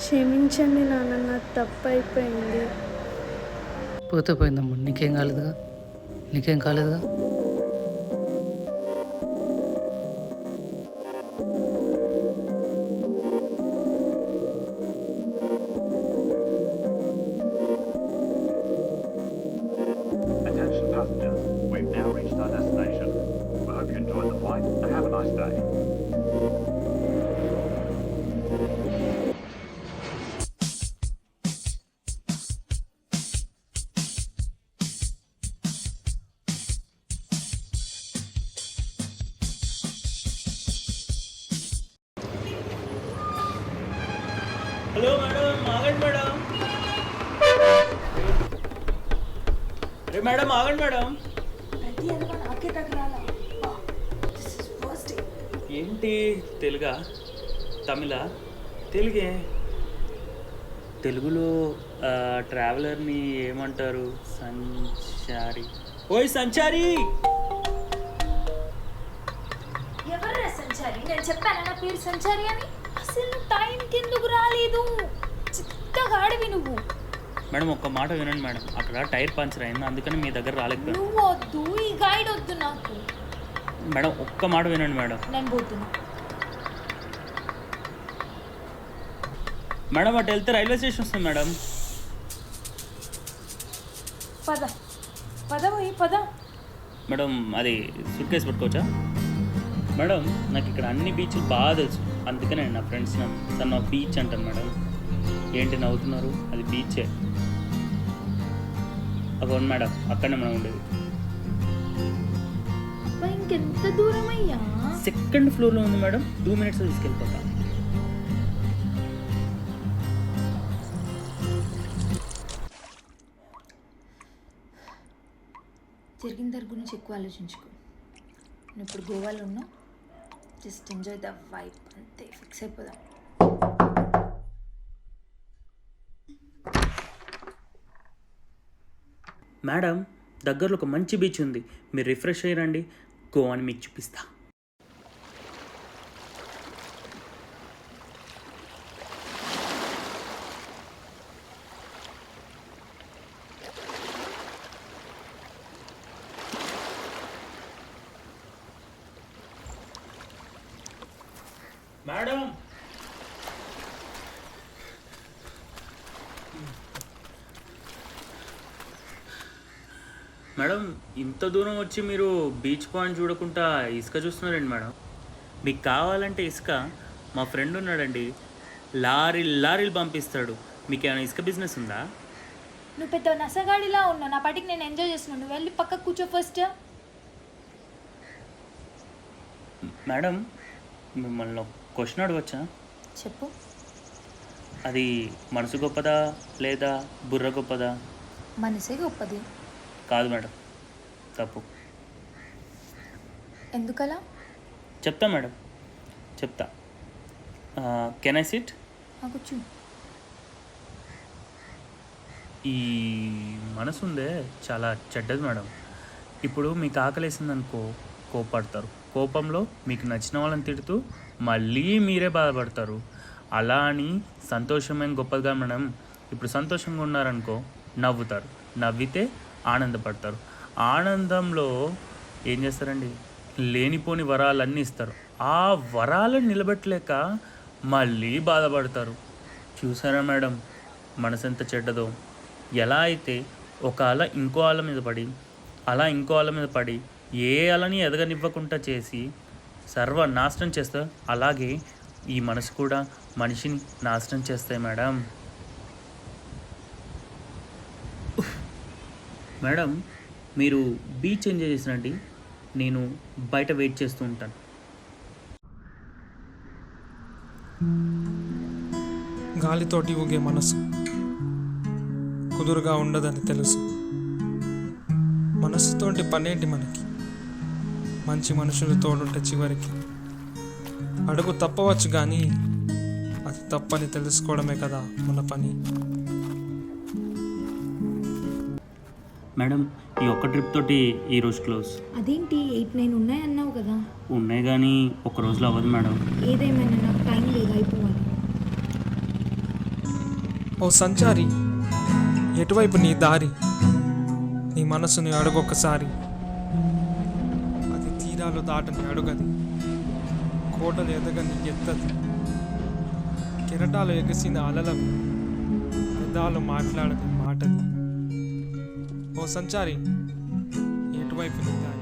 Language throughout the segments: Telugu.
క్షమించండి నాన్న, నాకు తప్పు అయిపోయింది. పోతే పోయిందమ్మ, నీకేం కాలేదుగా, నీకేం కాలేదుగా. Attention passengers, we've now reached our destination. We hope you enjoyed the flight and have a nice day. Hello madam, ఆగండి మేడం. రే మేడం, ఆగండి మేడం. ఏంటి తెలుగా తమిళ? తెలుగే. తెలుగులో ట్రావెలర్ని ఏమంటారు? సంచారి. ఓయ్ సంచారి! ఎవర్రా సంచారి? నేను చెప్పాను నా పేరు సంచారి అని. అసలు టైంకి ఎందుకు రాలేదు? చిత్తగా ఆడవి నువ్వు. మేడం ఒక్క మాట వినండి మేడం, అక్కడ టైర్ పంచర్ అయింది, అందుకని మీ దగ్గర రాలేకపోయాను. నువ్వు వద్దు, ఈ గైడ్ వద్దు నాకు. మేడం ఒక్క మాట వినండి మేడం. నేను పోతున్నా. మేడం అటు వెళ్తే రైల్వే స్టేషన్ వస్తుంది మేడం. పద పద పోయి పద. మేడం అది సూట్ కేసు పట్టుకోవచ్చా? మేడం నాకు ఇక్కడ అన్ని బీచ్లు బాగా తెలుసు, అందుకనే నా ఫ్రెండ్స్ సన్ ఆఫ్ బీచ్ అంటాను మేడం. ఏంటి నవ్వుతున్నారు? అది బీచే. అవును మేడం, అక్కడనే మనం ఉండేది. ఇంకెంత దూరం అయ్యా? సెకండ్ ఫ్లోర్లో ఉంది మేడం, 2 minutes తీసుకెళ్ళిపోతా. జరిగిన దాని గురించి ఎక్కువ ఆలోచించుకో. నువ్వు ఇప్పుడు గోవాలో ఉన్నావు, జస్ట్ ఎంజాయ్ ద వైబ్, అంతే. ఫిక్స్ అయిపోదాం. మేడం దగ్గరలో ఒక మంచి బీచ్ ఉంది, మీరు రిఫ్రెష్ అయ్యారండి, గోవాని మీకు చూపిస్తా. మేడం మేడం ఇంత దూరం వచ్చి మీరు బీచ్ పాయింట్ చూడకుండా ఇసుక చూస్తున్నారండి మేడం. మీకు కావాలంటే ఇసుక మా ఫ్రెండ్ ఉన్నాడండి, లారీలు పంపిస్తాడు. మీకు ఏమైనా ఇసుక బిజినెస్ ఉందా? నువ్వు పెద్ద నసగాడిలా ఉన్నావు, నా పాటికి నేను ఎంజాయ్ చేస్తున్నాను. నువ్వు వెళ్ళి పక్కకు కూర్చో ఫస్ట్. మేడం మిమ్మల్ని క్వశ్చన్ అడగచ్చా? చెప్పు. అది మనసు గొప్పదా లేదా బుర్ర గొప్పదా? మనసే గొప్పది. కాదు మేడం, తప్పు. ఎందుకలా? చెప్తా మేడం, చెప్తా. Can I SIT? కూర్చో. ఈ మనసు ఉందే చాలా చెడ్డది మేడం. ఇప్పుడు మీకు ఆకలేసిందనుకో కోపడతారు, కోపంలో మీకు నచ్చిన వాళ్ళని తిడుతూ మళ్ళీ మీరే బాధపడతారు. అలా అని సంతోషమైన గొప్పదిగా మేడం. ఇప్పుడు సంతోషంగా ఉన్నారనుకో నవ్వుతారు, నవ్వితే ఆనందపడతారు. ఆనందంలో ఏం చేస్తారండి, లేనిపోని వరాలన్నీ ఇస్తారు. ఆ వరాలను నిలబెట్టలేక మళ్ళీ బాధపడతారు. చూసారా మేడం మనసు ఎంత చెడ్డదో? ఎలా అయితే ఒక అల ఇంకో అల మీద పడి, అలా ఇంకో అల మీద పడి ఏ అలని ఎదగనివ్వకుండా చేసి సర్వనాశనం చేస్తా, అలాగే ఈ మనసు కూడా మనిషిని నాశనం చేస్తాయి మేడం. మేడం మీరు బీచ్ ఎంజాయ్ చేసినండి, నేను బయట వెయిట్ చేస్తూ ఉంటాను. గాలితోటి ఊగే మనసు కుదురుగా ఉండదని తెలుసు. మనసుతోటి పనేంటి మనకి, మంచి మనుషులు తోడుంటే చివరికి. అడుగు తప్పవచ్చు కానీ అది తప్పని తెలుసుకోవడమే కదా మన పని. మేడం ఈ ఒక్క ట్రిప్ తోటి ఈరోజు క్లోజ్. అదేంటి 8, 9 ఉన్నాయన్నావు కదా? ఉన్నాయి కానీ ఒక రోజులో అవ్వదు మేడం. ఏదేమైనా నాకు టైం లేదు, అయిపోవాలి. ఓ సంచారి, ఎటువైపు నీ దారి? నీ మనసుని అడుగొక్కసారి. అది తీరాలు దాటని అడుగది, కోటలు ఎదగని ఎత్తది, కెరటాలు ఎగసిన అలలవి, పెదాలు మాట్లాడని మాటది. ఓ సంచారి, ఎటువైపు నీ దారి?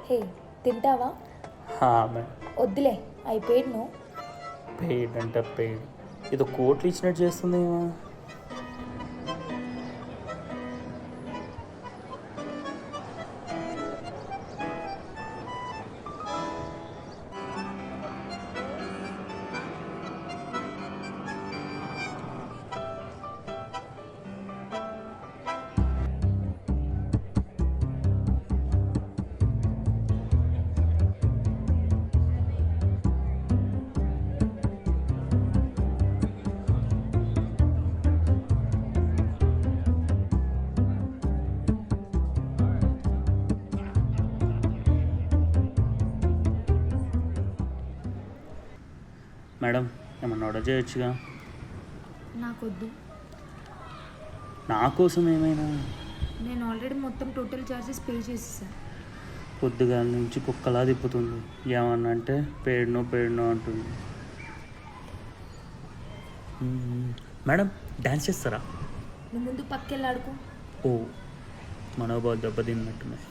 హే, తింటావా? మేడం, వద్దులే, అయిపోయాడు నువ్వు. పెయిడ్ అంటే పెయిడ్, ఏదో కోట్లు ఇచ్చినట్టు చేస్తుందేమో. మేడం, ఏమన్నా ఆర్డర్ చేయొచ్చుగా? నాకొద్దు. నా కోసం ఏమైనా? నేను ఆల్రెడీ మొత్తం టోటల్ చార్జెస్ పే చేసేసాను. పొద్దుగా నుంచి కుక్కలా తిప్పుతుంది. ఏమన్నా అంటే పేడునో అంటుంది. మేడం, డ్యాన్స్ చేస్తారా? నువ్వు ముందు పక్కెళ్ళి ఆడుకో. ఓ, మనోభావ దెబ్బతిన్నట్టున్నాయి.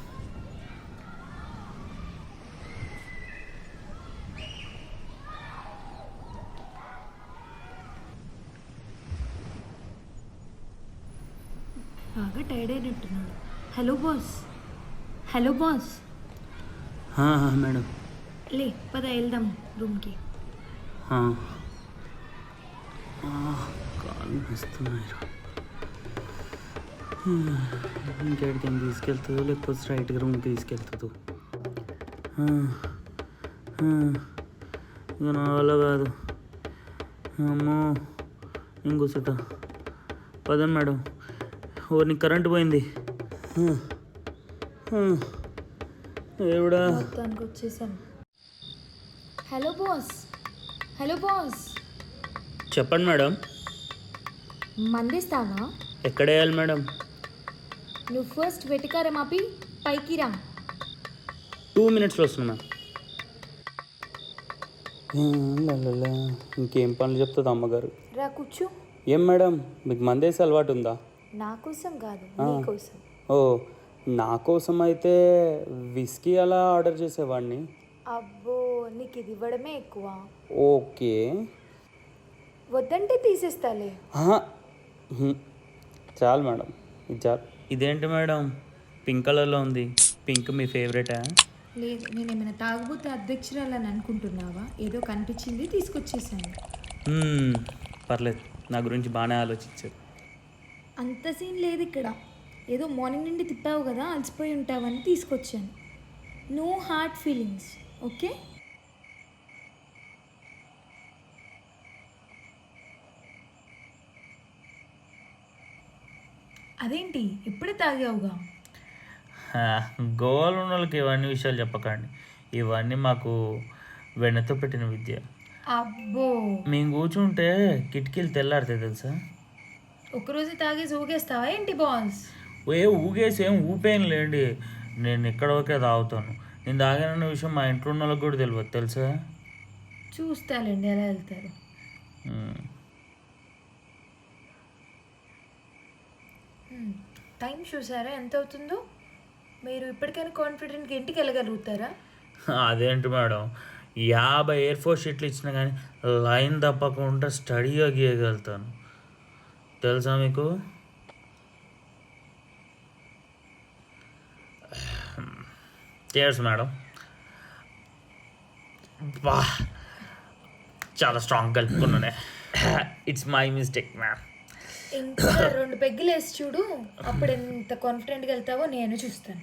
బాగా టైర్డ్ అయినట్టున్నాడు. Hello boss, hello boss. Madam, లే పద వెళ్దాం రూమ్కి. కాళ్ళు వస్తున్నాయి. ఇంకెక్కడికి తీసుకెళ్తుందో లేకపోతే స్ట్రైట్గా రూమ్కి తీసుకెళ్తుందో. ఇక నా వల్ల కాదు. అమ్మో, ఇంకొసట పదండి మేడం. ఓర్ని కరెంటు పోయింది. ఏవిడా మొత్తానికి వచ్చేసాను. Hello boss, hello boss. చెప్పండి మేడం. మందిస్తావా? ఎక్కడ వేయాలి మేడం? నువ్వు ఫస్ట్ వెటికారం ఆపి పైకి రా. 2 minutesలో వస్తున్నా. ఇంకేం పనులు చెప్తుంది అమ్మగారు? రా కూర్చో. ఏం మేడం, మీకు మందేసి అలవాటు ఉందా? నా కోసం కాదు, నీ కోసం. ఓ, నా కోసం అయితే విస్కీ అలా ఆర్డర్ చేసేవాడిని. అబ్బో, నీకు ఇది ఇవ్వడమే ఎక్కువ. ఓకే, వద్దంటే తీసేస్తాలే. చాలు మేడం, ఇది చాలు. ఇదేంటి మేడం, పింక్ కలర్లో ఉంది. పింక్ మీ ఫేవరెటా? లేదు, నేను ఏమైనా తాగుబోతే అధ్యక్షురాలని అనుకుంటున్నావా? ఏదో కనిపించింది తీసుకొచ్చేసాను. పర్లేదు, నా గురించి బాగానే ఆలోచించారు. అంత సీన్ లేదు ఇక్కడ. ఏదో మార్నింగ్ నుండి తిప్పావు కదా, అలసిపోయి ఉంటావని తీసుకొచ్చాను. No hard feelings, okay? అదేంటి ఇప్పుడే తాగావుగా? గోవాలో ఉన్న వాళ్ళకి ఇవన్నీ విషయాలు చెప్పకండి. ఇవన్నీ మాకు వెన్నతో పెట్టిన విద్య. అబ్బో, మేము కూర్చుంటే కిటికీలు తెల్లారితే తెలుసా? ఒకరోజు తాగేసి ఊగేస్తావా ఏంటి బాస్? ఊగేసి ఏం ఊపేం లేండి. నేను ఎక్కడోకే తాగుతాను. నేను తాగిన విషయం మా ఇంట్లో ఉన్న వాళ్ళకి కూడా తెలియదు తెలుసా? చూస్తాలేండి ఎలా వెళ్తారు. టైం చూసారా ఎంత అవుతుందో? మీరు ఇప్పటికైనా కాన్ఫిడెంట్గా ఇంటికి వెళ్ళగలుగుతారా? అదేంటి మేడం, 50 ఎయిర్ ఫోర్స్ షీట్లు ఇచ్చినా కానీ లైన్ తప్పకుండా స్టడీగా గీయగలుగుతాను తెలుసా మీకు? Cheers madam. బా, చాలా స్ట్రాంగ్ కలుపుకున్నానే. It's my mistake ma'am. ఇంకా 2 పెగ్గులు వేసి చూడు, అప్పుడు ఎంత కాన్ఫిడెంట్గా వెళ్తావో నేను చూస్తాను.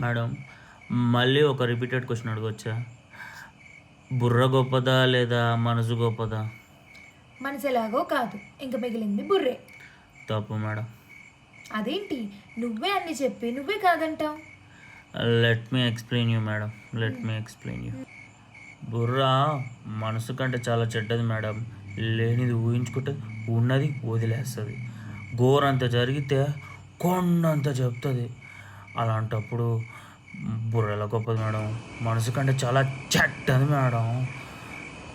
మేడం, మళ్ళీ ఒక రిపీటెడ్ క్వశ్చన్ అడగవచ్చా? బుర్ర గొప్పదా లేదా మనసు గొప్పదా? మనసు ఎలాగో కాదు, ఇంకా మిగిలింది బుర్రే. తప్పు మేడం. అదేంటి నువ్వే అన్ని చెప్పి నువ్వే కాదంటావు? Let me explain you madam, let me explain you. బుర్ర మనసు కంటే చాలా చెడ్డది మేడం. లేనిది ఊహించుకుంటే ఉన్నది వదిలేస్తుంది. ఘోరంత జరిగితే కొండంత చెప్తుంది. అలాంటప్పుడు బుర్ర ఎలా గొప్పది మేడం? మనసు కంటే చాలా చెడ్డది మేడం,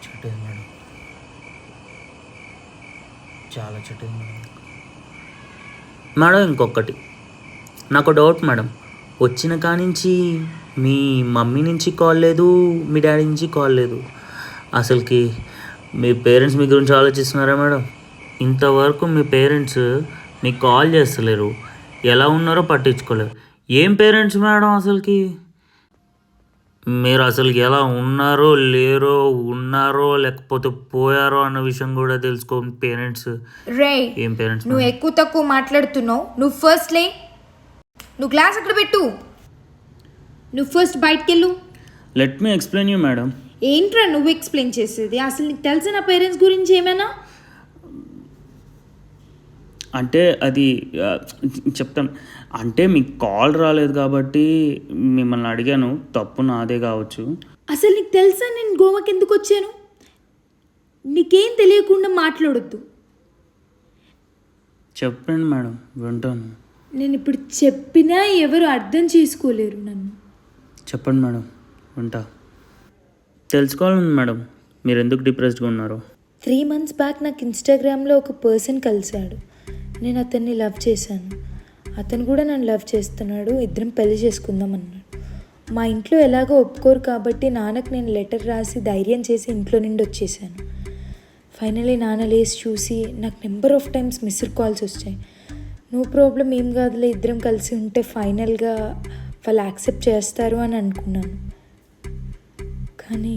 చెడ్డది మేడం, చాలా చెడ్డది మేడం. మేడం ఇంకొకటి నాకు డౌట్ మేడం. వచ్చిన కానించి మీ మమ్మీ నుంచి కాల్ లేదు, మీ డాడీ నుంచి కాల్ లేదు. అసలుకి మీ పేరెంట్స్ మీ గురించి ఆలోచిస్తున్నారా మేడం? ఇంతవరకు మీ పేరెంట్స్ మీకు కాల్ చేస్తలేరు, ఎలా ఉన్నారో పట్టించుకోలేరు. ఏం పేరెంట్స్ మేడం అసలుకి? మీరు అసలు ఎలా ఉన్నారో లేరో, ఉన్నారో లేకపోతే పోయారో అన్న విషయం కూడా తెలుసుకో పేరెంట్స్. రే ఏం పేరెంట్స్? నువ్వు ఎక్కువ తక్కువ మాట్లాడుతున్నావు. నువ్వు ఫస్ట్ లే, నువ్వు గ్లాస్ అక్కడ పెట్టు, నువ్వు ఫస్ట్ బయటికి వెళ్ళు. Let me explain you madam. ఏంట్రా నువ్వు ఎక్స్ప్లెయిన్ చేసేది? అసలు నీకు తెలిసిన పేరెంట్స్ గురించి ఏమైనా? అంటే అది చెప్తాను. అంటే మీకు కాల్ రాలేదు కాబట్టి మిమ్మల్ని అడిగాను, తప్పు నాదే కావచ్చు. అసలు నీకు తెలుసా నేను గోవాకి ఎందుకు వచ్చాను? నీకేం తెలియకుండా మాట్లాడొద్దు. చెప్పండి మేడం, వింటాను. నేను ఇప్పుడు చెప్పినా ఎవరు అర్థం చేసుకోలేరు నన్ను. చెప్పండి మేడం, వింటా. తెలుసుకోవాలండి మేడం, మీరు ఎందుకు డిప్రెస్డ్గా ఉన్నారో. 3 months బ్యాక్ నాకు ఇన్స్టాగ్రామ్లో ఒక పర్సన్ కలిశాడు. నేను అతన్ని లవ్ చేశాను, అతను కూడా నన్ను లవ్ చేస్తున్నాడు. ఇద్దరం పెళ్లి చేసుకుందాం అన్నాడు. మా ఇంట్లో ఎలాగో ఒప్పుకోరు కాబట్టి నాన్నకు నేను లెటర్ రాసి ధైర్యం చేసి ఇంట్లో నుండి వచ్చేసాను. ఫైనలీ నాన్న లేసి చూసి నాకు number of times missed calls వచ్చాయి. నో ప్రాబ్లం, ఏం కాదులే, ఇద్దరం కలిసి ఉంటే ఫైనల్గా వాళ్ళు యాక్సెప్ట్ చేస్తారు అని అనుకున్నాను. కానీ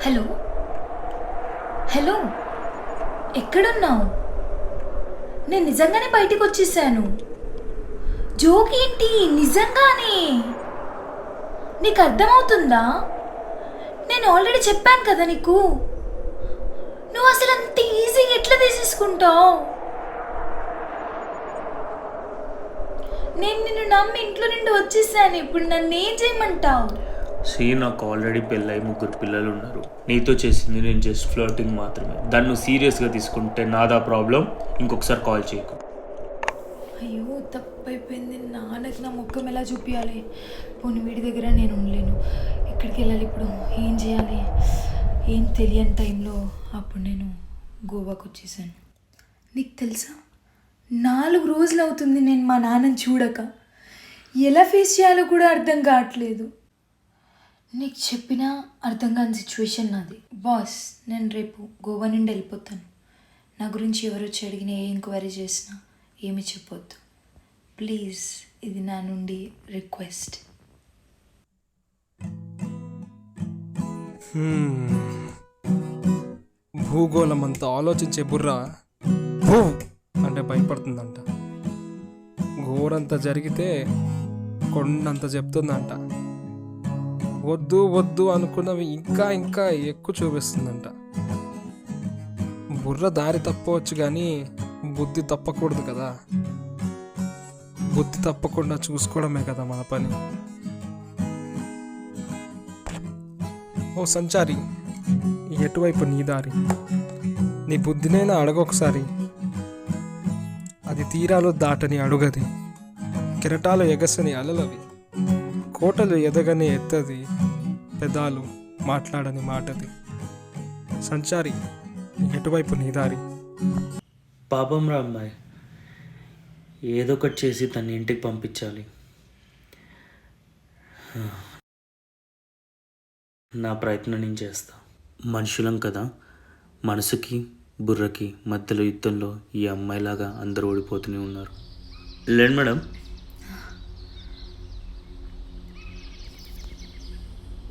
హలో హలో, ఎక్కడున్నావు? నేను నిజంగానే బయటికి వచ్చేసాను. జోక్ ఏంటి? నిజంగానే నీకు అర్థమవుతుందా? నేను ఆల్రెడీ చెప్పాను కదా నీకు. నువ్వు అసలు అంత ఈజీగా ఎట్లా తీసేసుకుంటావు? నేను నిన్ను నమ్మి ఇంట్లో నుండి వచ్చేసాను. ఇప్పుడు నన్ను ఏం చేయమంటావు? నాకు ఆల్రెడీ పెళ్ళై 3 పిల్లలు ఉన్నారు. నీతో చేసింది నేను జస్ట్ ఫ్లర్టింగ్ మాత్రమే. దాన్ని నువ్వు సీరియస్గా తీసుకుంటే నాదా ప్రాబ్లం. ఇంకొకసారి కాల్ చేయకు. అయ్యో తప్పైపోయింది. నాన్నకి నా ముఖం ఎలా చూపించాలి? పోనీ వీడి దగ్గర నేను ఉండలేను. ఎక్కడికి వెళ్ళాలి ఇప్పుడు? ఏం చేయాలి? ఏం తెలియని టైంలో అప్పుడు నేను గోవాకు వచ్చేసాను. నీకు తెలుసా, 4 రోజులు అవుతుంది నేను మా నాన్నని చూడక. ఎలా ఫేస్ చేయాలో కూడా అర్థం కావట్లేదు. నీకు చెప్పినా అర్థం కాని సిచ్యువేషన్ నాది. బాస్, నేను రేపు గోవా నుండి వెళ్ళిపోతాను. నా గురించి ఎవరు వచ్చి అడిగినా, ఏ ఎంక్వైరీ చేసినా ఏమి చెప్పొద్దు ప్లీజ్. ఇది నా నుండి రిక్వెస్ట్. భూగోళం అంతా ఆలోచించే బుర్ర భూ అంటే భయపడుతుందంట. ఘోరంతా జరిగితే కొండంత చెప్తుందంట. వద్దు వద్దు అనుకున్నవి ఇంకా ఇంకా ఎక్కువ చూపిస్తుందంట. బుర్ర దారి తప్పవచ్చు కానీ బుద్ధి తప్పకూడదు కదా. బుద్ధి తప్పకుండా చూసుకోవడమే కదా మన పని. ఓ సంచారి, ఎటువైపు నీ దారి? నీ బుద్ధినైనా అడగొకసారి. అది తీరాలు దాటని అడుగది, కెరటాలు ఎగసని అలలవి, కోటలు ఎదగని ఎత్తది, పెదాలు మాట్లాడని మాటది. సంచారి, ఎటువైపు నీ దారి? పాపం రా అమ్మాయి, ఏదో ఒకటి చేసి తన ఇంటికి పంపించాలి. నా ప్రయత్నం నేను చేస్తా. మనుషులం కదా, మనసుకి బుర్రకి మధ్యలో యుద్ధంలో ఈ అమ్మాయిలాగా అందరూ ఓడిపోతూనే ఉన్నారు. లేదు madam.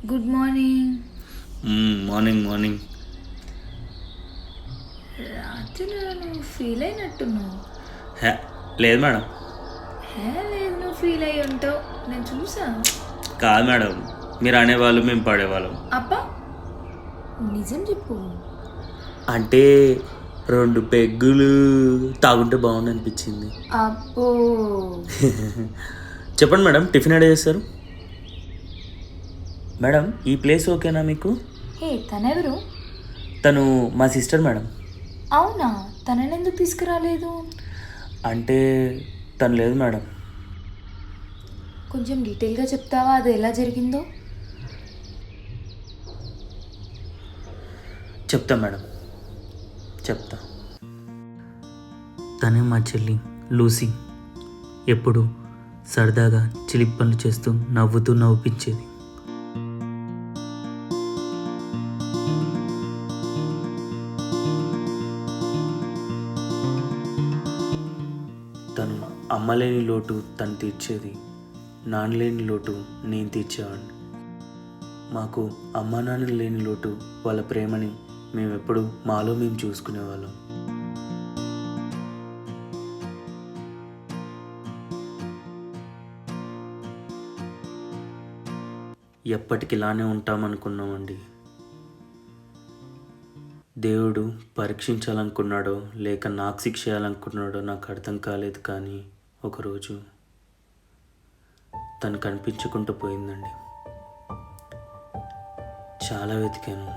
Good morning. Morning morning. రాత్రి నువ్వు ఫీల్ అయినట్టున్నావు. లేదు మేడం. లేదు, నువ్వు ఫీల్ అయ్యి ఉంటావు, నేను చూసాను. కాదు మేడం, మీరు అనేవాళ్ళు మేము పడేవాళ్ళం. అబ్బా నిజం చెప్పు. అంటే 2 పెగ్గులు తాగుంటే బాగుంది అనిపించింది. అబ్బో చెప్పండి మేడం, టిఫిన్ ఎక్కడ చేస్తారు? మేడం ఈ ప్లేస్ ఓకేనా మీకు? హే, తనెవరు? తను మా సిస్టర్ మేడం. అవునా, తనని ఎందుకు తీసుకురాలేదు? అంటే తను లేదు మేడం. కొంచెం డీటెయిల్గా చెప్తావా అది ఎలా జరిగిందో? చెప్తా మేడం, చెప్తా. తనే మా చెల్లి లూసీ. ఎప్పుడు సరదాగా చిలిపి పనులు చేస్తూ నవ్వుతూ నవ్వుపించేది. తను అమ్మలేని లోటు తను తీర్చేది, నాన్నలేని లోటు నేను తీర్చేవాడిని. మాకు అమ్మా నాన్నలు లేని లోటు వాళ్ళ ప్రేమని మేమెప్పుడు మాలో మేము చూసుకునేవాళ్ళం. ఎప్పటికి ఇలానే ఉంటామనుకున్నామండి. దేవుడు పరీక్షించాలనుకున్నాడో లేక నాకు శిక్ష చేయాలనుకున్నాడో నాకు అర్థం కాలేదు. కానీ ఒకరోజు తను కనిపించుకుంటూ పోయిందండి. చాలా వెతికాను.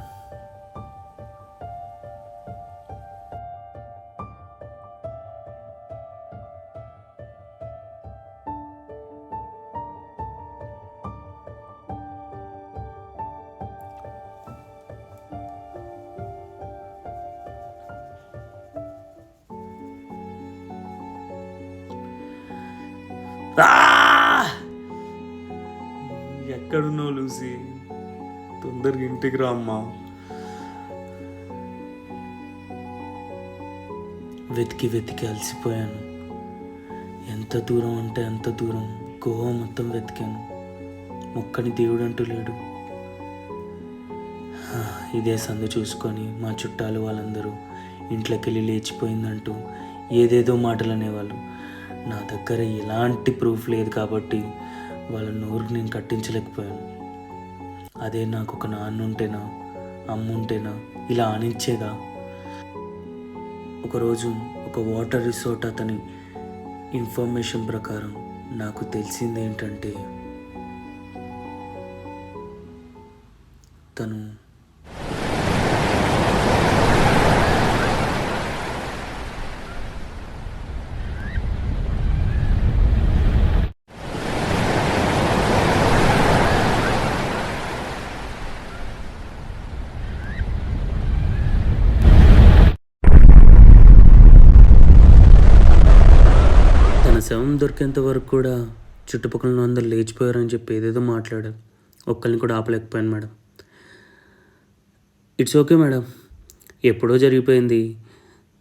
ఎక్కడున్నావు లూసీ? తొందరగా ఇంటికి రా అమ్మా. వెతికి వెతికి అలసిపోయాను. ఎంత దూరం అంటే అంత దూరం గోవా మొత్తం వెతికాను. మొక్కని దేవుడు అంటూ లేడు. ఇదే సందు చూసుకొని మా చుట్టాలు వాళ్ళందరూ ఇంట్లోకి వెళ్ళి లేచిపోయిందంటూ ఏదేదో మాటలు అనేవాళ్ళు. నా దగ్గర ఎలాంటి ప్రూఫ్ లేదు కాబట్టి వాళ్ళ నోరుకు నేను కట్టించలేకపోయాను. అదే నాకు ఒక నాన్న ఉంటేనా అమ్మ ఉంటేనా ఇలా ఆనించేదా. ఒకరోజు ఒక వాటర్ రిసార్ట్ అతని ఇన్ఫర్మేషన్ ప్రకారం నాకు తెలిసింది ఏంటంటే తను శవం దొరికేంత వరకు కూడా చుట్టుపక్కల అందరూ లేచిపోయారని చెప్పి ఏదేదో మాట్లాడారు. ఒక్కరిని కూడా ఆపలేకపోయాను మేడం. ఇట్స్ ఓకే మేడం, ఎప్పుడో జరిగిపోయింది.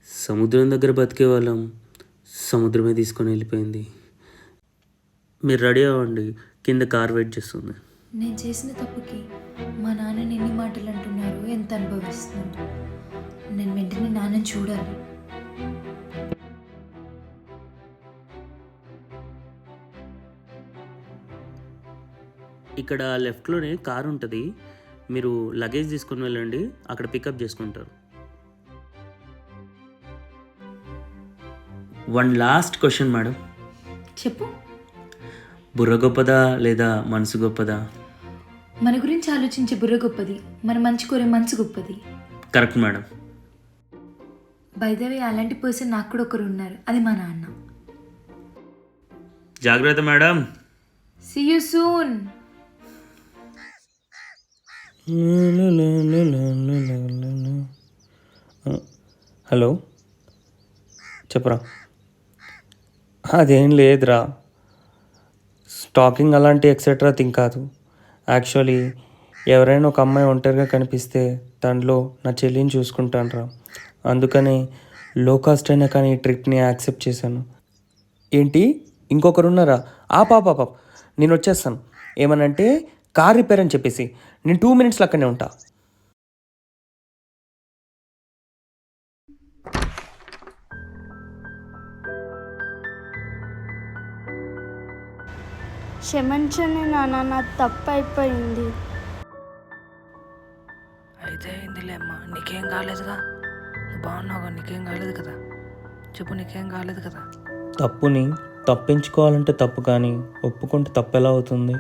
సముద్రం దగ్గర బతికే వాళ్ళం, సముద్రమే తీసుకొని వెళ్ళిపోయింది. మీరు రెడీ అవ్వండి, కింద కార్ వెయిట్ చేస్తుంది. నేను చేసిన తప్పుకి మా నాన్నని ఎన్ని మాటలు అంటున్నారు, ఎంత అనుభవిస్తున్నాను. నేను వెంటనే నాన్నని చూడాలి. ఇక్కడ లెఫ్ట్లోనే కార్ ఉంటుంది, మీరు లగేజ్ తీసుకొని వెళ్ళండి, అక్కడ పికప్ చేసుకుంటారు. One last question madam. చెప్పు. బుర్ర గొప్పదా లేదా మనసు గొప్పదా? మన గురించి ఆలోచించే బుర్ర గొప్పది, మన మంచి కోరే మనసు గొప్పది. Correct madam. By the way, అలాంటి పర్సన్ నాకు కూడా ఒకరు ఉన్నారు, అది మా నాన్న. జాగ్రత్త madam. See you soon. Hello, చెప్పరా? అదేం లేదురా, స్టాకింగ్ అలాంటి ఎక్సెట్రా థింగ్ కాదు. యాక్చువల్లీ ఎవరైనా ఒక అమ్మాయి ఒంటరిగా కనిపిస్తే దాంట్లో నా చెల్లిని చూసుకుంటాను రా. అందుకని లో కాస్ట్ అయినా కానీ ఈ ట్రిప్ని యాక్సెప్ట్ చేశాను. ఏంటి, ఇంకొకరు ఉన్నారా? పాప నేను వచ్చేస్తాను. ఏమనంటే కార్ రిపేర్ అని చెప్పేసి నేను 2 మినిట్స్లో అక్కడనే ఉంటా. క్షమించండి నాన్న, నాకు తప్పు అయిపోయింది. అయితే అయిందిలే అమ్మా, నీకేం కాలేదుగా, నువ్వు బాగున్నావుగా, నీకేం కాలేదు కదా, చెప్పు నీకేం కాలేదు కదా. తప్పుని తప్పించుకోవాలంటే తప్పు, కానీ ఒప్పుకుంటే తప్పు ఎలా అవుతుంది?